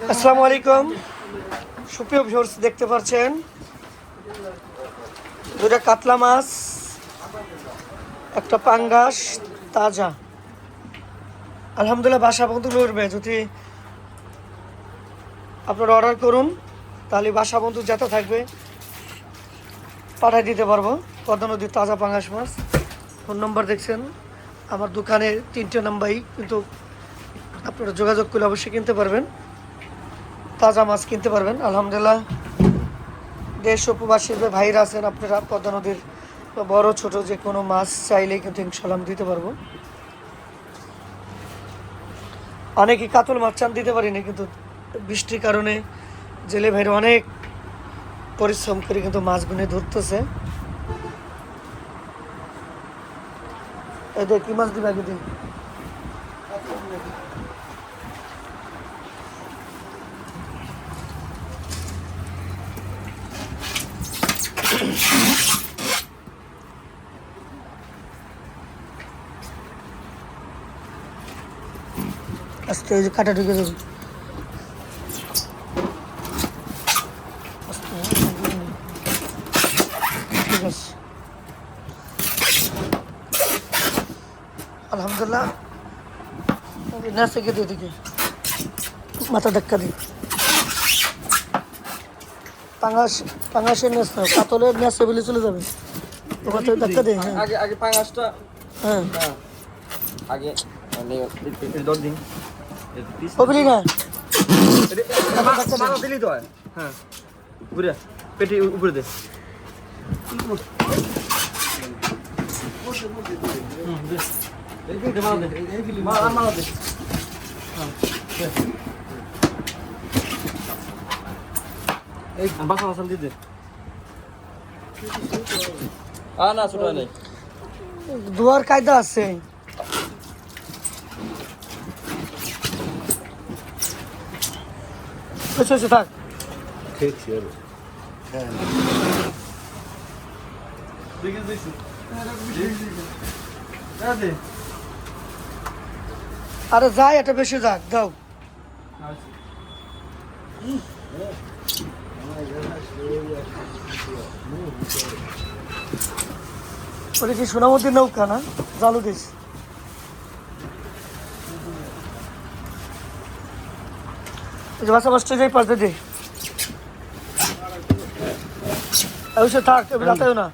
আসসালামু আলাইকুম সুপ্রিয় ভিউয়ার্স, দেখতে পাচ্ছেন দুটা কাতলা মাছ, একটা পাঙ্গাস তাজা। আলহামদুলিল্লাহ বাসা বন্ধু উঠবে। যদি আপনারা অর্ডার করুন তাহলে বাসা বন্ধু যেতে থাকবে পাঠিয়ে দিতে পারবো। পদ্মা নদীর তাজা পাঙ্গাস মাছ। ফোন নম্বর দেখছেন আমার দোকানে 3টে নাম্বারই, কিন্তু আপনারা যোগাযোগ করলে অবশ্যই কিনতে পারবেন, তাজা মাছ কিনতে পারবেন। আলহামদুলিল্লাহ দেশ ও প্রবাসীর ভাইরা আছেন, আপনারা পদ্মা নদীর বড় ছোট যে কোনো মাছ চাইলেই কিন্তু ইনশাল্লাহ দিতে পারবো। অনেকেই কাতল মাছ চান, দিতে পারিনি, কিন্তু বৃষ্টির কারণে জেলে ভাইরা অনেক পরিশ্রম করে কিন্তু মাছগুলো ধরতেছে। এই দেখ কি মাছ দিবে আগে দিন। আস্তে ওই যে কাটা ঢুকে যাবে। ঠিক আছে, আলহামদুলিল্লাহ নেচে গিয়ে দিয়ে দিকে মাথা ধাক্কা দিই। পাঙ্গাসের নেচ না, কাতলের নেচে বলে চলে যাবে। মাথা ধাক্কা দিই। হ্যাঁ আগে আগে পাঙ্গাসটা হ্যাঁ আগে মানে দর দিন ওবলি না মাথা দিলি তো হয়। হ্যাঁ ঘুরে পেটি উপরে দে। বাসা বাসা দিতে না ছোট নেই, দুয়ার কায়দা আছে। আচ্ছা থাক। আরে যাই, এটা বেশি যাক দাও। ওটা কি সোনামতির নৌকা না? জালু দিস। বাসা বাসটা যাই পাশে দে। অবশ্য থাক, রাতেও না।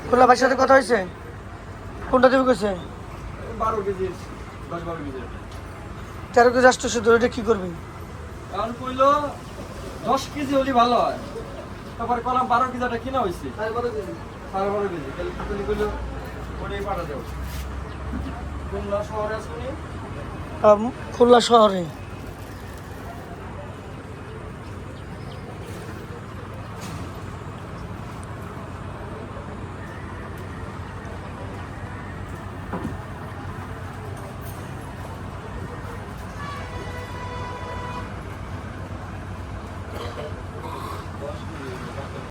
খোলা ভাইয়ের সাথে কথা হয়েছে? কোনটা দেবে কেছে? 12 কেজি 10-12 কেজি 13 কেজি আসতে শুধু। এটা কি করবি? কারণ কইলো 10 কেজি হলে ভালো হয়। তারপরে কলাম 12 কেজিটা কিনা হয়েছে। 12 কেজি 12 কেজি তাহলে কইলো ওটাই পাঠা দেব। খুলনা শহরে আসুনি, খুলনা শহরে।